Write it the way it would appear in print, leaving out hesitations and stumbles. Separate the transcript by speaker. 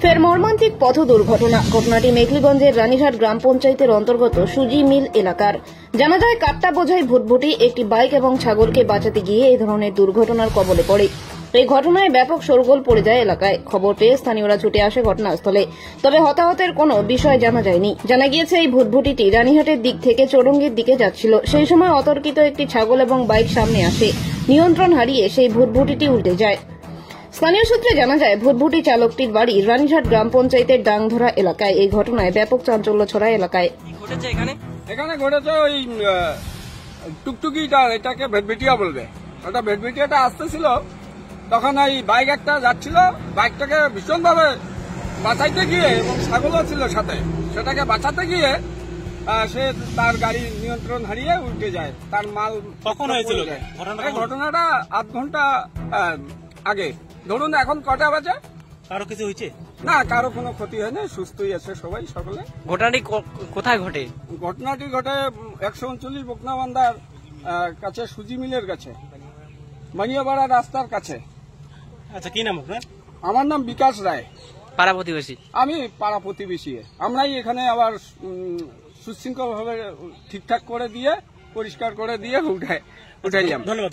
Speaker 1: ফের মর্মান্তিক পথ দুর্ঘটনা। ঘটনাটি মেখলিগঞ্জের রানীঘাট গ্রাম পঞ্চায়েতের অন্তর্গত সুজি মিল এলাকার। জানা যায়, কাট্টা বোঝাই ভুটভুটি একটি বাইক এবং ছাগলকে বাঁচাতে গিয়ে এই ধরনের দুর্ঘটনার কবলে পড়ে। এই ঘটনায় ব্যাপক শোরগোল পড়ে যায় এলাকায়। খবর পেয়ে স্থানীয়রা ছুটে আসে ঘটনাস্থলে, তবে হতাহতের কোনো বিষয় জানা যায়নি। জানা গিয়েছে, এই ভুটভুটিটি রানীহাটের দিক থেকে চৌরঙ্গীর দিকে যাচ্ছিল। সেই সময় অতর্কিত একটি ছাগল এবং বাইক সামনে আসে। নিয়ন্ত্রণ হারিয়ে সেই ভুটভুটিটি উল্টে যায়। স্থানীয় সূত্রে জানা যায়, ভুটভুটি চালকটির বাড়ি রানীঘাট গ্রাম পঞ্চায়েতের ডাংধরা এলাকায়। এই ঘটনায় ব্যাপক চাঞ্চল্য ছড়ায় এলাকায়।
Speaker 2: এখানে ঘটেছে ওই টুকটুকিটা, এটাকে ভেটভেটিয়া বলবে। ওটা ভেটভেটিয়াটা আসতেছিল, তখন এই বাইক একটা যাচ্ছিল, বাইকটাকে ভীষণভাবে বাঁচাইতে গিয়ে, এবং ছাগলও ছিল সাথে, সেটাকে বাঁচাতে গিয়ে সে তার গাড়ির নিয়ন্ত্রণ হারিয়ে উল্টে যায়। তার মাল
Speaker 3: কখন হয়েছিল
Speaker 2: ঘটনাটা? আধ ঘন্টা আগে। ধরুন এখন কটা বাজে?
Speaker 3: কারো কিছু হয়েছে
Speaker 2: না, কারো কোনো ক্ষতি হয়নি, সুস্থই আছে সবাই, সকলে।
Speaker 4: ঘটনাটি কোথায় ঘটে?
Speaker 2: ঘটনাটি ঘটে 139 বকনাবান্ধার কাছে, সুজি মিলের কাছে, মানিয়াপাড়া রাস্তার কাছে।
Speaker 3: আচ্ছা, কি নাম আপনার?
Speaker 2: আমার নাম বিকাশ রায়।
Speaker 4: পাড়া প্রতিবেশী?
Speaker 2: আমি পাড়া প্রতিবেশী। আমরাই এখানে আবার সুশৃঙ্খল ভাবে ঠিকঠাক করে দিয়ে, পরিষ্কার করে দিয়ে উঠাইলাম।
Speaker 3: ধন্যবাদ।